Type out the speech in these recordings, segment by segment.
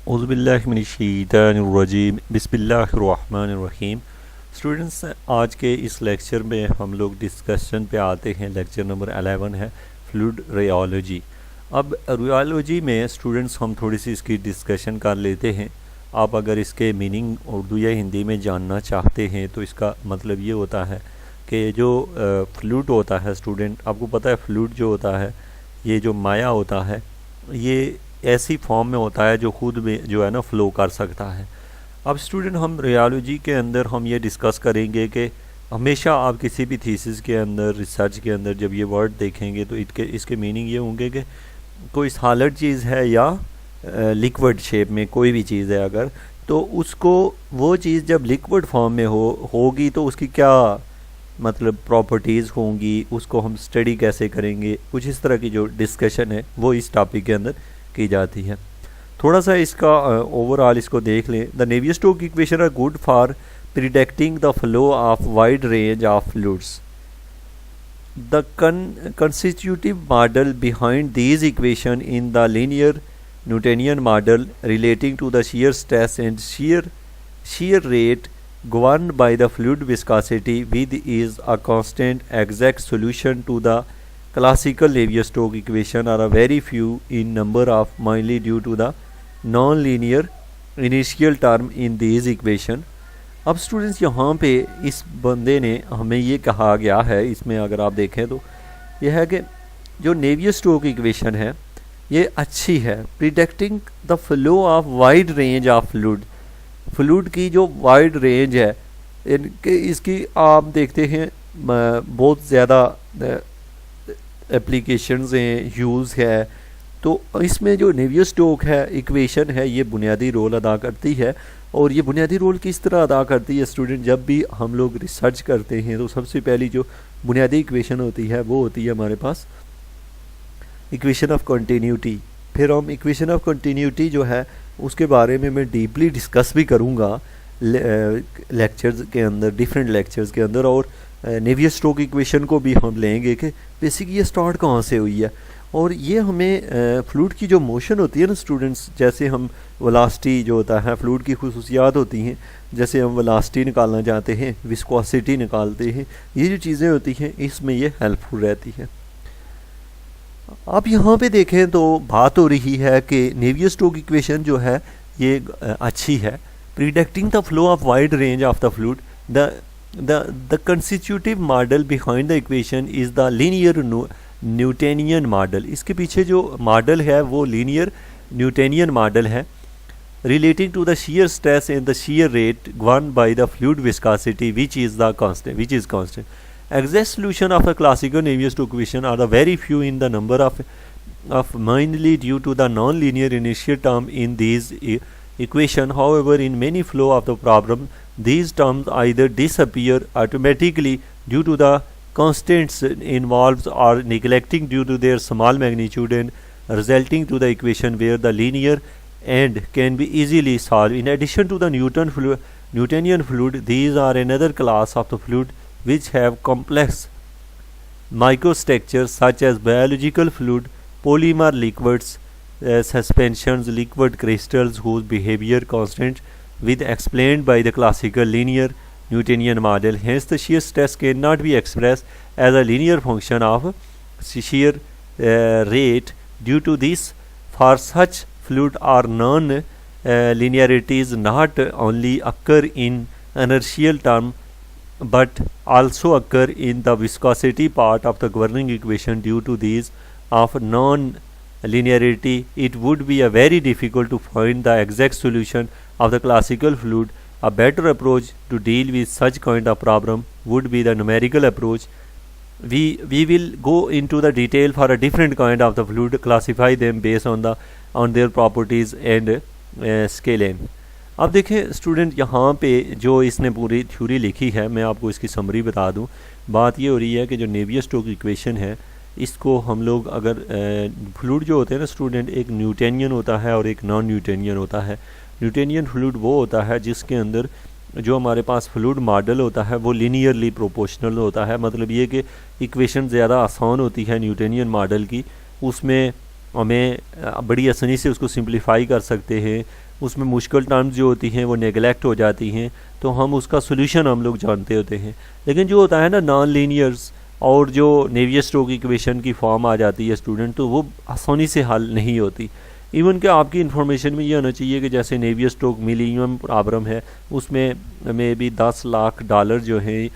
औज़ुबिल्लाहिमिनश्शैतानिर्रजीम बिस्मिल्लाहिर्रहमानिर्रहीम। स्टूडेंट्स, आज के इस लेक्चर में हम लोग डिस्कशन पे आते हैं। लेक्चर नंबर 11 है फ्लूइड रियोलॉजी। अब रियोलॉजी में स्टूडेंट्स हम थोड़ी सी इसकी डिस्कशन कर लेते हैं। आप अगर इसके मीनिंग उर्दू या हिंदी में जानना चाहते हैं तो इसका मतलब ये होता है कि जो फ्लूइड होता है, स्टूडेंट आपको पता है फ्लूइड जो होता है, ये जो माया होता है, ये ऐसी फॉर्म में होता है जो खुद में जो है ना फ़्लो कर सकता है। अब स्टूडेंट हम रियोलॉजी के अंदर हम ये डिस्कस करेंगे कि हमेशा आप किसी भी थीसिस के अंदर, रिसर्च के अंदर जब ये वर्ड देखेंगे तो इसके मीनिंग ये होंगे कि कोई सॉलिड चीज़ है या लिक्विड शेप में कोई भी चीज़ है अगर, तो उसको वो चीज़ जब लिक्विड फॉर्म में होगी तो उसकी क्या मतलब प्रॉपर्टीज़ होंगी, उसको हम स्टडी कैसे करेंगे, कुछ इस तरह की जो डिस्कशन है वो इस टॉपिक के अंदर की जाती है। थोड़ा सा इसका ओवरऑल इसको देख लें। The Navier Stokes equation are good for predicting the flow of wide range of fluids. The constitutive model behind these equation in the linear Newtonian model relating to the shear stress and shear rate governed by the fluid viscosity with is a constant exact solution to the classical Navier-Stokes equation are a very few in number of, mainly due to the non-linear initial term in these equation। अब students यहाँ पे इस बंदे ने हमें ये कहा गया है, इसमें अगर आप देखें तो यह है कि जो नेवियर-स्टोक्स इक्वेशन है ये अच्छी है predicting the flow of wide range of fluid की जो वाइड रेंज है इसकी आप देखते हैं बहुत ज़्यादा एप्लीकेशंस हैं, यूज़ है। तो इसमें जो नेवियर-स्टोक्स है इक्वेशन है ये बुनियादी रोल अदा करती है। और ये बुनियादी रोल किस तरह अदा करती है स्टूडेंट, जब भी हम लोग रिसर्च करते हैं तो सबसे पहली जो बुनियादी इक्वेशन होती है वो होती है हमारे पास इक्वेशन ऑफ कंटिन्यूटी। फिर हम इक्वेशन ऑफ कंटिन्यूटी जो है उसके बारे में मैं डीपली डिस्कस भी करूँगा लेक्चर्स के अंदर, डिफरेंट लेक्चर्स के अंदर। और नेवियर-स्टोक्स इक्वेशन को भी हम लेंगे कि बेसिक ये स्टार्ट कहाँ से हुई है। और ये हमें फ्लूइड की जो मोशन होती है ना स्टूडेंट्स, जैसे हम वेलोसिटी जो होता है, फ्लूइड की खुसूसियात होती हैं, जैसे हम वेलोसिटी निकालना चाहते हैं, विस्कोसिटी निकालते हैं, ये जो चीज़ें होती हैं इसमें ये हेल्पफुल रहती है। आप यहाँ पे देखें तो बात हो रही है कि नेवियर-स्टोक्स इक्वेशन जो है ये अच्छी है predicting the flow of wide range of the fluid. The constitutive model behind the equation is the linear Newtonian model. इसके पीछे जो मॉडल है वो लीनियर न्यूटेनियन मॉडल है relating to the shear stress and the shear rate governed by the fluid viscosity which is constant. Exact solution of the classical Navier-Stokes equation are the very few in the number of mainly due to the non-linear initial term in these equation. However, in many flow of the problem these terms either disappear automatically due to the constants involved or neglecting due to their small magnitude and resulting to the equation where the linear and can be easily solved. In addition to the Newtonian fluid, these are another class of the fluid which have complex microstructures such as biological fluid, polymer liquids, suspensions, liquid crystals whose behavior constant with explained by the classical linear Newtonian model. Hence the shear stress cannot be expressed as a linear function of shear rate. Due to this, for such fluid or non-linearities not only occur in inertial term but also occur in the viscosity part of the governing equation. Due to these of non-linearity, it would be a very difficult to find the exact solution of the classical fluid. A better approach to deal with such kind of problem would be the numerical approach. We will go into the detail for a different kind of the fluid, classify them based on their properties and scaling. अब देखें student यहाँ पे जो इसने पूरी theory लिखी है, मैं आपको इसकी समरी बता दूँ। बात ये हो रही है कि जो नेवियर-स्टोक्स इक्वेशन है इसको हम लोग अगर फ्लूइड जो होते हैं ना स्टूडेंट, एक न्यूटेनियन होता है और एक नॉन न्यूटेनियन होता है। न्यूटेनियन फ्लूइड वो होता है जिसके अंदर जो हमारे पास फ्लूइड मॉडल होता है वो लीनियरली प्रोपोर्शनल होता है। मतलब ये कि इक्वेशन ज़्यादा आसान होती है न्यूटेनियन मॉडल की, उसमें हमें बड़ी आसानी से उसको सिंप्लीफाई कर सकते हैं, उसमें मुश्किल टर्म्स जो होती हैं वो नेगलेक्ट हो जाती हैं, तो हम उसका सोल्यूशन हम लोग जानते होते हैं। लेकिन जो होता है ना नॉन लीनियर्स और जो नेवियर-स्टोक्स इक्वेशन की फॉर्म आ जाती है स्टूडेंट, तो वो आसानी से हल नहीं होती। इवन कि आपकी इन्फॉर्मेशन में ये होना चाहिए कि जैसे नेवियर-स्टोक्स मिनिमम प्रॉब्लम है, उसमें में भी $10 लाख जो है,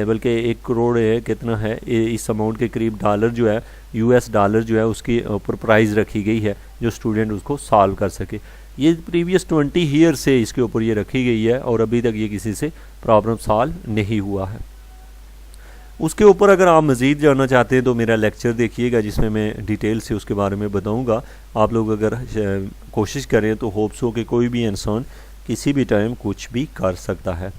बल्कि 1 करोड़ है, कितना है इस अमाउंट के करीब डॉलर जो है, US डॉलर जो है, उसके ऊपर प्राइस रखी गई है जो स्टूडेंट उसको सॉल्व कर सके। ये प्रीवियस 20 ईयर से इसके ऊपर ये रखी गई है और अभी तक ये किसी से प्रॉब्लम सॉल्व नहीं हुआ है। उसके ऊपर अगर आप मज़ीद जानना चाहते हैं तो मेरा लेक्चर देखिएगा, जिसमें मैं डिटेल से उसके बारे में बताऊंगा। आप लोग अगर कोशिश करें तो होप्स हो कि कोई भी इंसान किसी भी टाइम कुछ भी कर सकता है।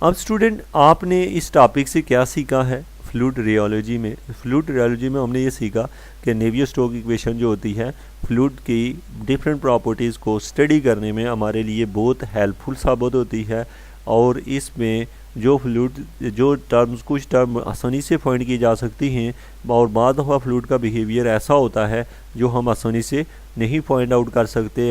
अब स्टूडेंट आपने इस टॉपिक से क्या सीखा है? फ्लूइड रियोलॉजी में हमने ये सीखा कि नेवियर-स्टोक्स इक्वेशन जो होती है फ्लूइड की डिफरेंट प्रॉपर्टीज़ को स्टडी करने में हमारे लिए बहुत हेल्पफुल साबित होती है, और इसमें जो कुछ टर्म आसानी से फाइंड की जा सकती हैं, और बाद दफ़ा फ्लूइड का बिहेवियर ऐसा होता है जो हम आसानी से नहीं फाइंड आउट कर सकते,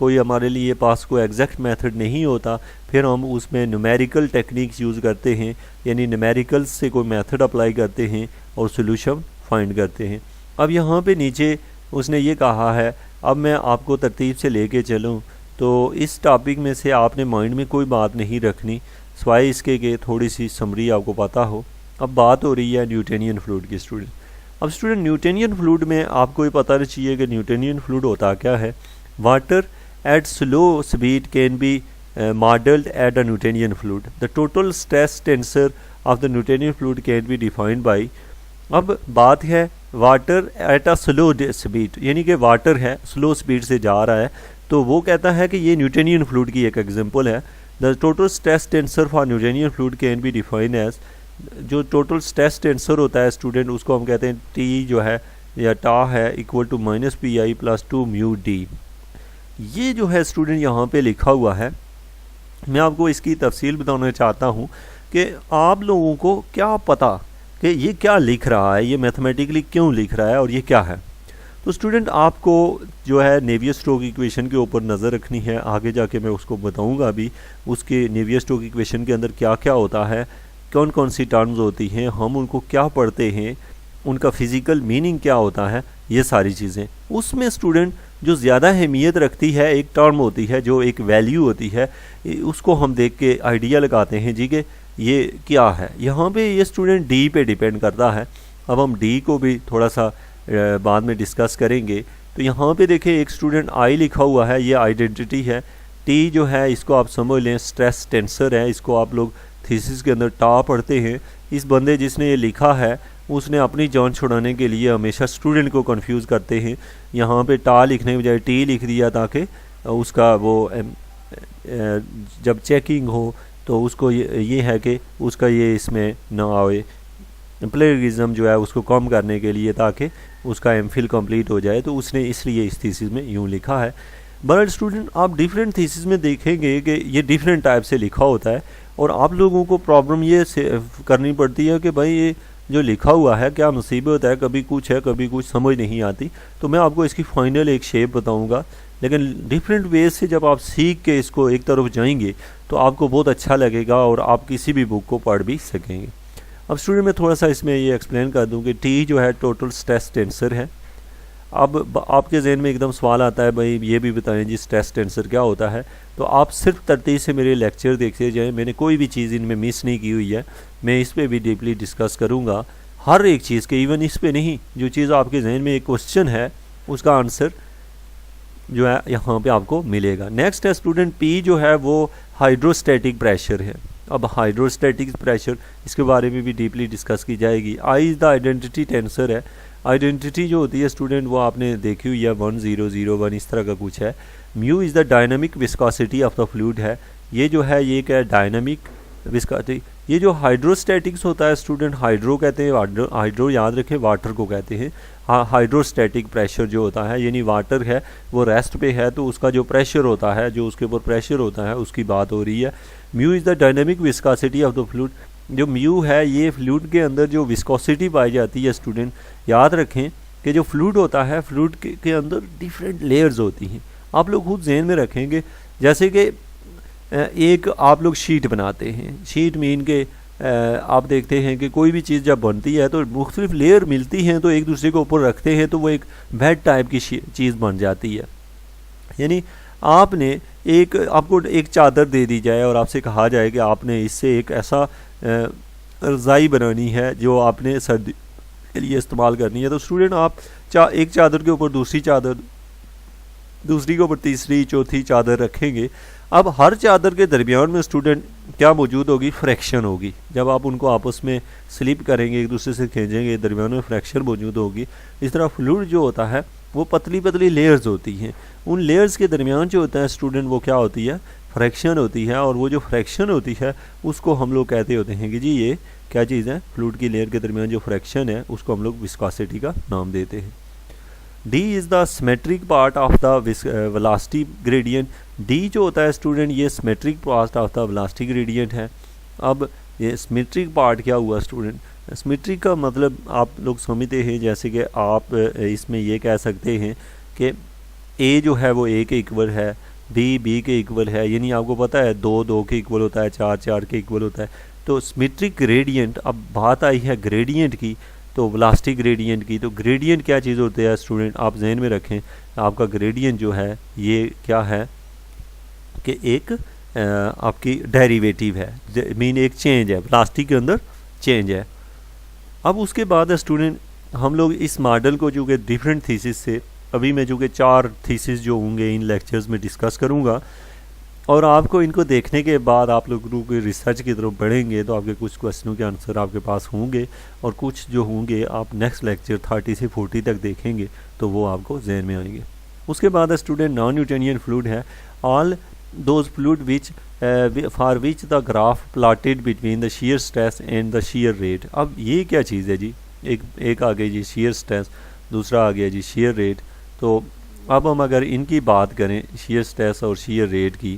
हमारे लिए पास कोई एग्जैक्ट मेथड नहीं होता, फिर हम उसमें न्यूमेरिकल टेक्निक्स यूज़ करते हैं, यानी न्यूमेरिकल्स से कोई मेथड अप्लाई करते हैं और सोल्यूशन फाइंड करते हैं। अब यहाँ पे नीचे उसने ये कहा है, अब मैं आपको तरतीब से लेके चलूँ तो इस टॉपिक में से आपने माइंड में कोई बात नहीं रखनी सिवाय इसके कि थोड़ी सी समरी आपको पता हो। अब बात हो रही है न्यूटोनियन फ्लूइड की स्टूडेंट। अब स्टूडेंट न्यूटोनियन फ्लूइड में आपको ये पता चाहिए कि न्यूटोनियन फ्लूइड होता क्या है। Water at slow speed can be modeled at a Newtonian fluid. The total stress tensor of the Newtonian fluid can be defined by, अब बात है water at a slow speed, यानी कि वाटर है slow speed से जा रहा है, तो वो कहता है कि ये न्यूटोनियन फ्लूइड की एक एग्जांपल है। The total stress tensor for Newtonian fluid can be define as, जो टोटल स्ट्रेस टेंसर होता है स्टूडेंट उसको हम कहते हैं टी जो है या टा है equal to -pi + 2 mu D. ये जो है स्टूडेंट यहाँ पे लिखा हुआ है, मैं आपको इसकी तफसील बताना चाहता हूँ कि आप लोगों को क्या पता कि ये क्या लिख रहा है, ये मैथमेटिकली क्यों लिख रहा है और ये क्या है। तो स्टूडेंट आपको जो है नेवियर-स्टोक्स इक्वेशन के ऊपर नज़र रखनी है, आगे जाके मैं उसको बताऊँगा अभी उसके नेवियर-स्टोक्स इक्वेशन के अंदर क्या क्या होता है, कौन कौन सी टर्म्स होती हैं, हम उनको क्या पढ़ते हैं, उनका फ़िज़िकल मीनिंग क्या होता है, ये सारी चीज़ें। उसमें स्टूडेंट जो ज़्यादा अहमियत रखती है एक टर्म होती है, जो एक वैल्यू होती है, उसको हम देख के आइडिया लगाते हैं जी कि ये क्या है। यहाँ पे ये स्टूडेंट डी पे डिपेंड करता है। अब हम डी को भी थोड़ा सा बाद में डिस्कस करेंगे। तो यहाँ पे देखें एक स्टूडेंट आई लिखा हुआ है, ये आइडेंटिटी है। टी जो है इसको आप समझ लें स्ट्रेस टेंसर है, इसको आप लोग थीसिस के अंदर टा पढ़ते हैं। इस बंदे जिसने ये लिखा है उसने अपनी जान छुड़ाने के लिए हमेशा स्टूडेंट को कंफ्यूज करते हैं, यहाँ पे टा लिखने के बजाय टी लिख दिया ताकि उसका वो जब चेकिंग हो तो उसको ये है कि उसका ये इसमें ना आए, प्लेगरिज्म जो है उसको कम करने के लिए ताकि उसका एमफिल कंप्लीट हो जाए, तो उसने इसलिए इस थीसिस में यूँ लिखा है। बट स्टूडेंट आप डिफरेंट थीसिस में देखेंगे कि ये डिफरेंट टाइप से लिखा होता है, और आप लोगों को प्रॉब्लम ये करनी पड़ती है कि भाई ये जो लिखा हुआ है क्या मुसीबत है, कभी कुछ है कभी कुछ समझ नहीं आती। तो मैं आपको इसकी फाइनल एक शेप बताऊंगा, लेकिन डिफरेंट वेज से जब आप सीख के इसको एक तरफ जाएंगे तो आपको बहुत अच्छा लगेगा और आप किसी भी बुक को पढ़ भी सकेंगे। अब स्टूडेंट मैं थोड़ा सा इसमें ये एक्सप्लेन कर दूं कि टी जो है टोटल स्ट्रेस टेंसर है। अब आपके जहन में एकदम सवाल आता है भाई ये भी बताएं जी स्ट्रेस टेंसर क्या होता है। तो आप सिर्फ तरतीब से मेरे लेक्चर देखते जाएं, मैंने कोई भी चीज़ इनमें मिस नहीं की हुई है, मैं इस पर भी डीपली डिस्कस करूँगा हर एक चीज़ के, इवन इस पे नहीं, जो चीज़ आपके जहन में एक क्वेश्चन है उसका आंसर जो है यहाँ पे आपको मिलेगा। नेक्स्ट है स्टूडेंट पी जो है वो हाइड्रोस्टैटिक प्रेशर है। अब हाइड्रोस्टैटिक प्रेशर इसके बारे में भी डीपली डिस्कस की जाएगी। I is the identity tensor है। आइडेंटिटी जो होती है स्टूडेंट वो आपने देखी हुई है 1001 इस तरह का कुछ है। Mu is the dynamic viscosity of the fluid है। ये जो है ये क्या है डायनामिक विस्कोसिटी। ये जो हाइड्रोस्टैटिक्स होता है स्टूडेंट हाइड्रो कहते हैं, हाइड्रो याद रखें वाटर को कहते हैं। हाइड्रोस्टैटिक प्रेशर जो होता है यानी वाटर है वो रेस्ट पे है तो उसका जो प्रेशर होता है, जो उसके ऊपर प्रेशर होता है उसकी बात हो रही है। Mu is the dynamic viscosity of the fluid. जो म्यू है ये फ्लूइड के अंदर जो विस्कोसिटी पाई जाती है स्टूडेंट याद रखें कि जो फ्लूइड होता है, फ्लूइड के अंदर डिफरेंट लेयर्स होती हैं। आप लोग खुद जहन में रखेंगे, जैसे कि एक आप लोग शीट बनाते हैं, शीट मीन के आप देखते हैं कि कोई भी चीज़ जब बनती है तो मुख्तलिफ लेयर मिलती हैं, तो एक दूसरे के ऊपर रखते हैं तो वो एक बेड टाइप की चीज़ बन जाती है। यानी आपने आपको एक चादर दे दी जाए और आपसे कहा जाए कि आपने इससे एक ऐसा रज़ाई बनानी है जो आपने सर्दी के लिए इस्तेमाल करनी है, तो स्टूडेंट आप एक चादर के ऊपर दूसरी चादर, दूसरी के ऊपर तीसरी, चौथी चादर रखेंगे। अब हर चादर के दरमियान में स्टूडेंट क्या मौजूद होगी? फ्रैक्शन होगी। जब आप उनको आपस में स्लिप करेंगे, एक दूसरे से खींचेंगे, दरमियान में फ्रैक्शन मौजूद होगी। इस तरह फ्लूइड जो होता है वो पतली पतली लेयर्स होती हैं, उन लेयर्स के दरमियान जो होता है स्टूडेंट वो क्या होती है? फ्रैक्शन होती है। और वो जो फ्रैक्शन होती है उसको हम लोग कहते होते हैं कि जी ये क्या चीज़ है? फ्लूइड की लेयर के दरमियान जो फ्रैक्शन है उसको हम लोग विस्कोसिटी का नाम देते हैं। D is the symmetric part of the velocity gradient. D जो होता है स्टूडेंट ये symmetric part of the velocity gradient है। अब ये सिमेट्रिक पार्ट क्या हुआ स्टूडेंट? सिमेट्रिक का मतलब आप लोग समझते हैं, जैसे कि आप इसमें ये कह सकते हैं कि A जो है वो A के इक्वल है, B B के इक्वल है, यानी आपको पता है 2 2 के इक्वल होता है, 4 4 के इक्वल होता है। तो सिमेट्रिक ग्रेडियंट, अब बात आई है ग्रेडियंट की, तो वेलोसिटी ग्रेडियंट की। तो ग्रेडियंट क्या चीज़ होती है स्टूडेंट? आप जहन में रखें, आपका ग्रेडियंट जो है ये क्या है कि एक आपकी डेरिवेटिव है, मीन एक चेंज है, वेलोसिटी के अंदर चेंज है। अब उसके बाद स्टूडेंट हम लोग इस मॉडल को जो कि डिफरेंट थीसिस से, अभी मैं जो कि 4 थीसिस जो होंगे इन लेक्चर्स में डिस्कस करूँगा, और आपको इनको देखने के बाद आप लोग रिसर्च की तरफ बढ़ेंगे तो आपके कुछ क्वेश्चनों के आंसर आपके पास होंगे, और कुछ जो होंगे आप नेक्स्ट लेक्चर 30 से 40 तक देखेंगे तो वो आपको जहन में आएंगे। उसके बाद स्टूडेंट नॉन न्यूटोनियन फ्लूइड है, all those fluid which for which the graph plotted between the shear stress and the shear rate. अब ये क्या चीज़ है जी? एक आ गई जी shear स्ट्रेस, दूसरा आ गया जी shear रेट। तो अब हम अगर इनकी बात करें shear स्ट्रेस और shear रेट की,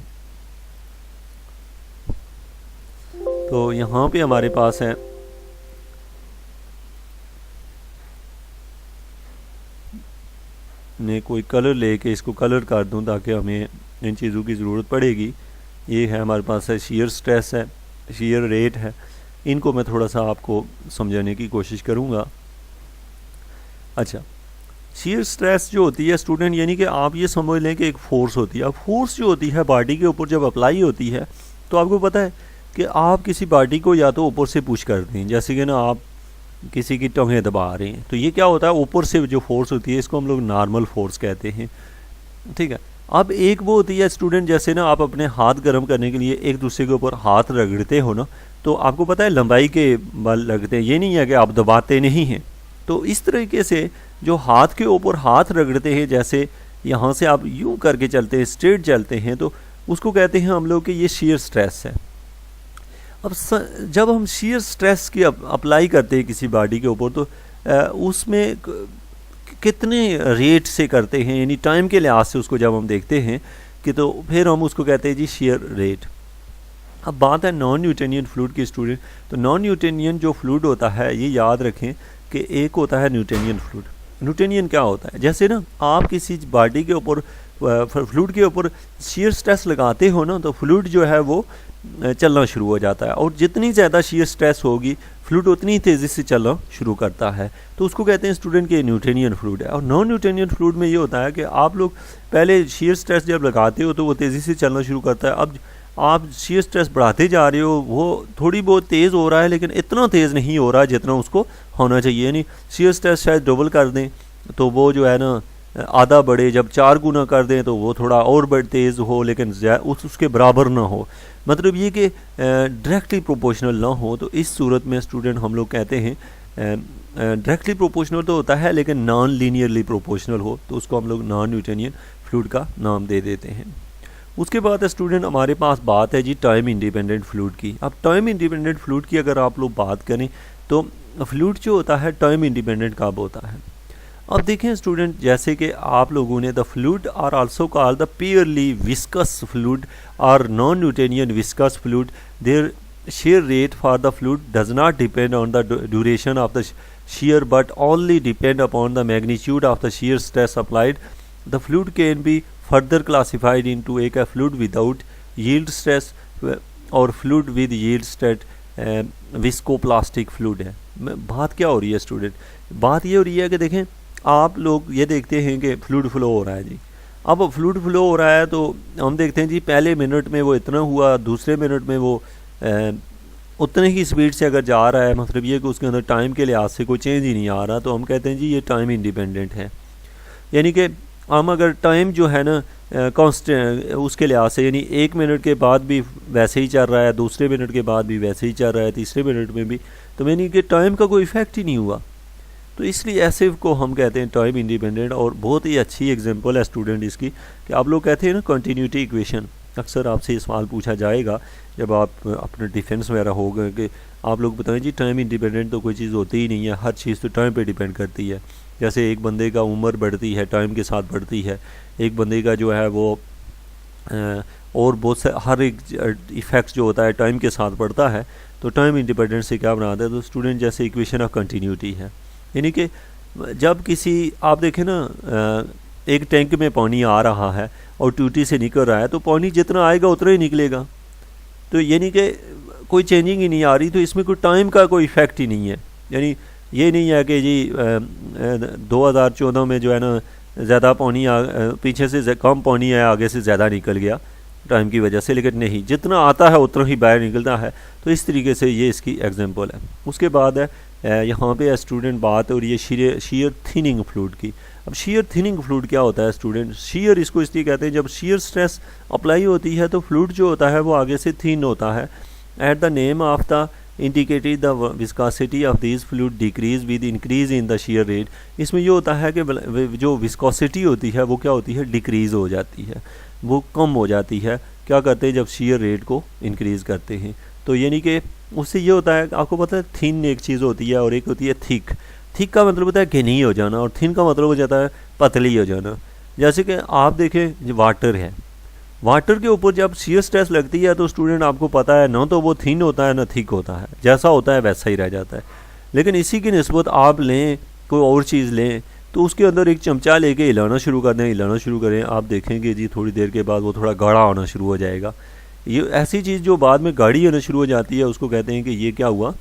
तो यहाँ पे हमारे पास है मैं कोई कलर लेके इसको कलर कर दूँ ताकि हमें इन चीज़ों की ज़रूरत पड़ेगी। ये है हमारे पास है shear स्ट्रेस है, shear रेट है। इनको मैं थोड़ा सा आपको समझाने की कोशिश करूँगा। अच्छा, shear स्ट्रेस जो होती है स्टूडेंट, यानी कि आप ये समझ लें कि एक फोर्स होती है। अब फोर्स जो होती है बॉडी के ऊपर जब अप्लाई होती है तो आपको पता है कि आप किसी बॉडी को या तो ऊपर से पुश करते हैं, जैसे कि ना आप किसी की टंगें दबा रहे हैं, तो ये क्या होता है? ऊपर से जो फोर्स होती है इसको हम लोग नॉर्मल फोर्स कहते हैं, ठीक है। अब एक वो होती है स्टूडेंट, जैसे ना आप अपने हाथ गर्म करने के लिए एक दूसरे के ऊपर हाथ रगड़ते हो ना, तो आपको पता है लंबाई के बल लगते हैं, ये नहीं है कि आप दबाते नहीं हैं। तो इस तरीके से जो हाथ के ऊपर हाथ रगड़ते हैं, जैसे यहाँ से आप यूँ करके चलते हैं, स्ट्रेट चलते हैं, तो उसको कहते हैं हम लोग कि ये shear स्ट्रेस है। अब जब हम shear स्ट्रेस की अप्लाई करते हैं किसी बॉडी के ऊपर, तो उसमें कितने रेट से करते हैं, यानी टाइम के लिहाज से उसको जब हम देखते हैं कि, तो फिर हम उसको कहते हैं जी shear रेट। अब बात है नॉन न्यूटोनियन फ्लूइड की स्टूडेंट। तो नॉन न्यूटोनियन जो फ्लूइड होता है, ये याद रखें कि एक होता है न्यूटोनियन फ्लूइड। न्यूटोनियन क्या होता है? जैसे ना आप किसी बॉडी के ऊपर फ्लूइड के ऊपर shear स्ट्रेस लगाते हो ना, तो फ्लूइड जो है वो चलना शुरू हो जाता है, और जितनी ज़्यादा shear स्ट्रेस होगी फ्लूइड उतनी तेज़ी से चलना शुरू करता है। तो उसको कहते हैं स्टूडेंट के न्यूटोनियन फ्लूइड है। और नॉन न्यूटोनियन फ्लूइड में ये होता है कि आप लोग पहले shear स्ट्रेस जब लगाते हो तो वो तेज़ी से चलना शुरू करता है। अब आप shear स्ट्रेस बढ़ाते जा रहे हो, वो थोड़ी बहुत तेज़ हो रहा है लेकिन इतना तेज़ नहीं हो रहा जितना उसको होना चाहिए। यानी shear स्ट्रेस शायद डबल कर दें तो वो जो है ना आधा बढ़े, जब 4 गुना कर दें तो वो थोड़ा और बड़ तेज़ हो, लेकिन उसके बराबर ना हो, मतलब ये कि डायरेक्टली प्रोपोर्शनल ना हो। तो इस सूरत में स्टूडेंट हम लोग कहते हैं डायरेक्टली प्रोपोर्शनल तो होता है लेकिन नॉन लीनियरली प्रोपोर्शनल हो, तो उसको हम लोग नॉन न्यूटोनियन फ्लूइड का नाम दे देते हैं। उसके बाद स्टूडेंट हमारे पास बात है जी टाइम इंडिपेंडेंट फ्लूइड की। अब टाइम इंडिपेंडेंट फ्लूइड की अगर आप लोग बात करें तो फ्लूइड जो होता है टाइम इंडिपेंडेंट कब होता है? अब देखें स्टूडेंट, जैसे कि आप लोगों ने the fluid are also called the purely viscous fluid और non Newtonian viscous fluid. There shear rate for the fluid does not depend on the duration of the shear but only depend upon the magnitude of the shear stress applied, the fluid can be further classified into एक है fluid without yield stress और fluid with yield stress viscoplastic fluid है। बात क्या हो रही है student, बात ये हो रही है कि देखें आप लोग ये देखते हैं कि फ्लूइड फ्लो हो रहा है जी। अब फ्लूइड फ्लो हो रहा है तो हम देखते हैं जी पहले मिनट में वो इतना हुआ, दूसरे मिनट में वो उतने ही स्पीड से अगर जा रहा है, मतलब ये कि उसके अंदर टाइम के लिहाज से कोई चेंज ही नहीं आ रहा, तो हम कहते हैं जी ये टाइम इंडिपेंडेंट है। यानी कि हम अगर टाइम जो है ना कांस्टेंट उसके लिहाज से, यानी 1 मिनट के बाद भी वैसे ही चल रहा है, दूसरे मिनट के बाद भी वैसे ही चल रहा है, तीसरे मिनट में भी, तो यानी कि टाइम का कोई इफेक्ट ही नहीं हुआ। तो इसलिए ऐसे को हम कहते हैं टाइम इंडिपेंडेंट। और बहुत ही अच्छी एग्जांपल है स्टूडेंट इसकी कि आप लोग कहते हैं ना कंटिन्यूटी इक्वेशन, अक्सर आपसे ये सवाल पूछा जाएगा जब आप अपने डिफेंस वगैरह हो गए कि आप लोग बताएं जी टाइम इंडिपेंडेंट तो कोई चीज़ होती ही नहीं है, हर चीज़ तो टाइम पे डिपेंड करती है। जैसे एक बंदे का उम्र बढ़ती है टाइम के साथ बढ़ती है, एक बंदे का जो है वो और बहुत से हर एक इफ़ेक्ट जो होता है टाइम के साथ बढ़ता है। तो टाइम इंडिपेंडेंट से क्या बनाता है, तो स्टूडेंट जैसे इक्वेशन ऑफ कंटिन्यूटी है, यानी कि जब किसी आप देखें ना एक टैंक में पानी आ रहा है और टूटी से निकल रहा है, तो पानी जितना आएगा उतना ही निकलेगा, तो यानी कि कोई चेंजिंग ही नहीं आ रही, तो इसमें कोई टाइम का कोई इफेक्ट ही नहीं है। यानी ये नहीं है कि जी 2014 में जो है ना ज़्यादा पानी पीछे से कम पानी है, आगे से ज़्यादा निकल गया टाइम की वजह से, लेकिन नहीं, जितना आता है उतना ही बाहर निकलता है। तो इस तरीके से ये इसकी एग्जांपल है। उसके बाद है यहाँ पे स्टूडेंट बात और ये शीयर थिनिंग फ्लूइड की। अब शीयर थिनिंग फ्लूइड क्या होता है स्टूडेंट, शीयर इसको इसलिए कहते हैं जब शीयर स्ट्रेस अप्लाई होती है तो फ्लूइड जो होता है वो आगे से थिन होता है। At the name of the indicated the viscosity of this fluid decrease with increase in the shear rate. इसमें ये होता है कि जो विस्कोसिटी होती है वो क्या होती है, डिक्रीज़ हो जाती है, वो कम हो जाती है। क्या करते हैं जब शीयर रेट को इंक्रीज़ करते हैं, तो यानी कि उससे ये होता है, आपको पता है थिन एक चीज़ होती है और एक होती है थिक। थिक का मतलब होता है घनी हो जाना और थिन का मतलब हो जाता है पतली हो जाना। जैसे कि आप देखें वाटर है, वाटर के ऊपर जब शीयर स्ट्रेस लगती है तो स्टूडेंट आपको पता है ना तो वो थिन होता है ना थिक होता है, जैसा होता है वैसा ही रह जाता है। लेकिन इसी की निस्बत आप लें कोई और चीज़ लें तो उसके अंदर एक चमचा लेके हिलाना शुरू कर दें, हिलाना शुरू करें, आप देखेंगे जी थोड़ी देर के बाद वो थोड़ा गाढ़ा होना शुरू हो जाएगा। ये ऐसी चीज़ जो बाद में गाढ़ी होना शुरू हो जाती है उसको कहते हैं कि ये क्या हुआ,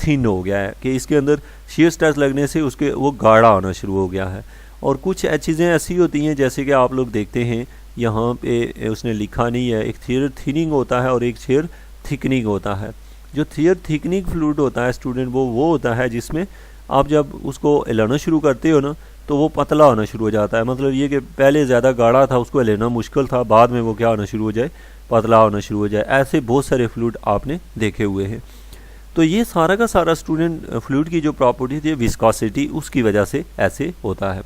थिन हो गया है, कि इसके अंदर शीयर स्ट्रेस लगने से उसके वो गाढ़ा होना शुरू हो गया है। और कुछ चीज़ें ऐसी होती हैं जैसे कि आप लोग देखते हैं यहाँ पे उसने लिखा नहीं है, एक शीयर थिनिंग होता है और एक शीयर थिकनिंग होता है। जो शीयर थिकनिंग फ्लूइड होता है स्टूडेंट वो होता है जिसमें आप जब उसको हिलाना शुरू करते हो ना तो वो पतला होना शुरू हो जाता है। मतलब ये कि पहले ज़्यादा गाढ़ा था, उसको हिलाना मुश्किल था, बाद में वो क्या होना शुरू हो जाए, पतला होना शुरू हो जाए। ऐसे बहुत सारे फ्लूइड आपने देखे हुए हैं। तो ये सारा का सारा स्टूडेंट फ्लूइड की जो प्रॉपर्टी थी विस्कोसिटी उसकी वजह से ऐसे होता है।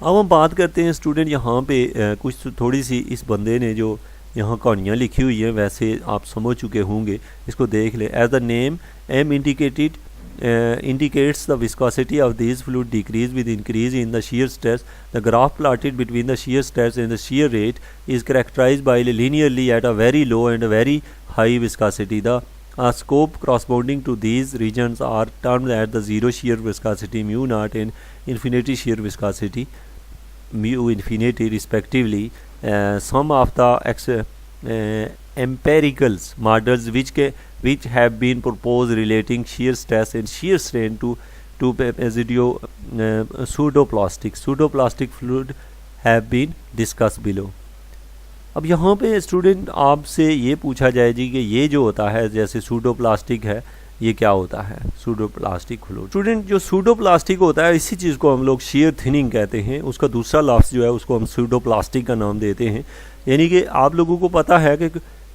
अब हम बात करते हैं स्टूडेंट यहाँ पे कुछ थोड़ी सी इस बंदे ने जो यहाँ कहानियाँ लिखी हुई हैं वैसे आप समझ चुके होंगे, इसको देख लें। As the name M indicated indicates the viscosity of these fluid decrease with increase in the shear stress. The graph plotted between the shear stress and the shear rate is characterized by linearly at a very low and a very high viscosity. The scope corresponding to these regions are termed as the zero shear viscosity mu naught and infinity shear viscosity mu infinity respectively. Some of the empirical models which have been proposed relating shear stress and shear strain to pseudoplastic fluid have been discussed below. अब यहाँ पे student आपसे ये पूछा जाए जी कि ये जो होता है जैसे सूडोप्लास्टिक है ये क्या होता है, सूडोप्लास्टिक फ्लूइड। स्टूडेंट जो सूडोप्लास्टिक होता है इसी चीज़ को हम लोग shear thinning कहते हैं, उसका दूसरा लफ्ज़ जो है उसको हम सूडोप्लास्टिक का नाम देते हैं। यानी कि आप लोगों को पता है कि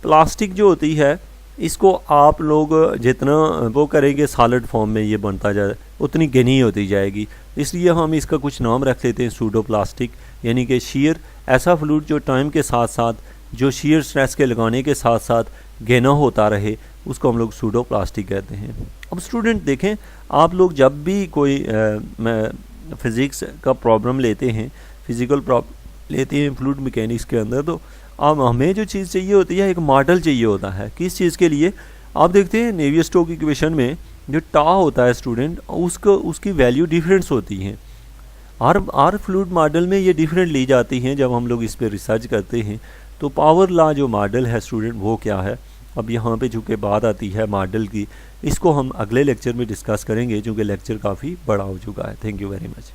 प्लास्टिक जो होती है इसको आप लोग जितना वो करेंगे सॉलिड फॉर्म में ये बनता जाए उतनी घनी होती जाएगी, इसलिए हम इसका कुछ नाम रख लेते हैं सूडोप्लास्टिक। यानी कि शीयर ऐसा फ्लूइड जो टाइम के साथ साथ जो शीयर स्ट्रेस के लगाने के साथ साथ घना होता रहे उसको हम लोग सूडोप्लास्टिक कहते हैं। अब स्टूडेंट देखें, आप लोग जब भी कोई फिज़िक्स का प्रॉब्लम लेते हैं, फिज़िकल प्रॉब्लम लेते हैं फ्लूइड मैकेनिक्स के अंदर, तो अब हमें जो चीज़ चाहिए होती है एक मॉडल चाहिए होता है। किस चीज़ के लिए, आप देखते हैं नेवियर स्टोक्स इक्वेशन में जो टा होता है स्टूडेंट, उसको उसकी वैल्यू डिफरेंट्स होती हैं। आर फ्लूइड मॉडल में ये डिफरेंट ली जाती हैं जब हम लोग इस पर रिसर्च करते हैं। तो पावर लॉ जो मॉडल है स्टूडेंट वो क्या है, अब यहाँ पे चूँकि बात आती है मॉडल की, इसको हम अगले लेक्चर में डिस्कस करेंगे, चूँकि लेक्चर काफ़ी बड़ा हो चुका है। Thank you very much.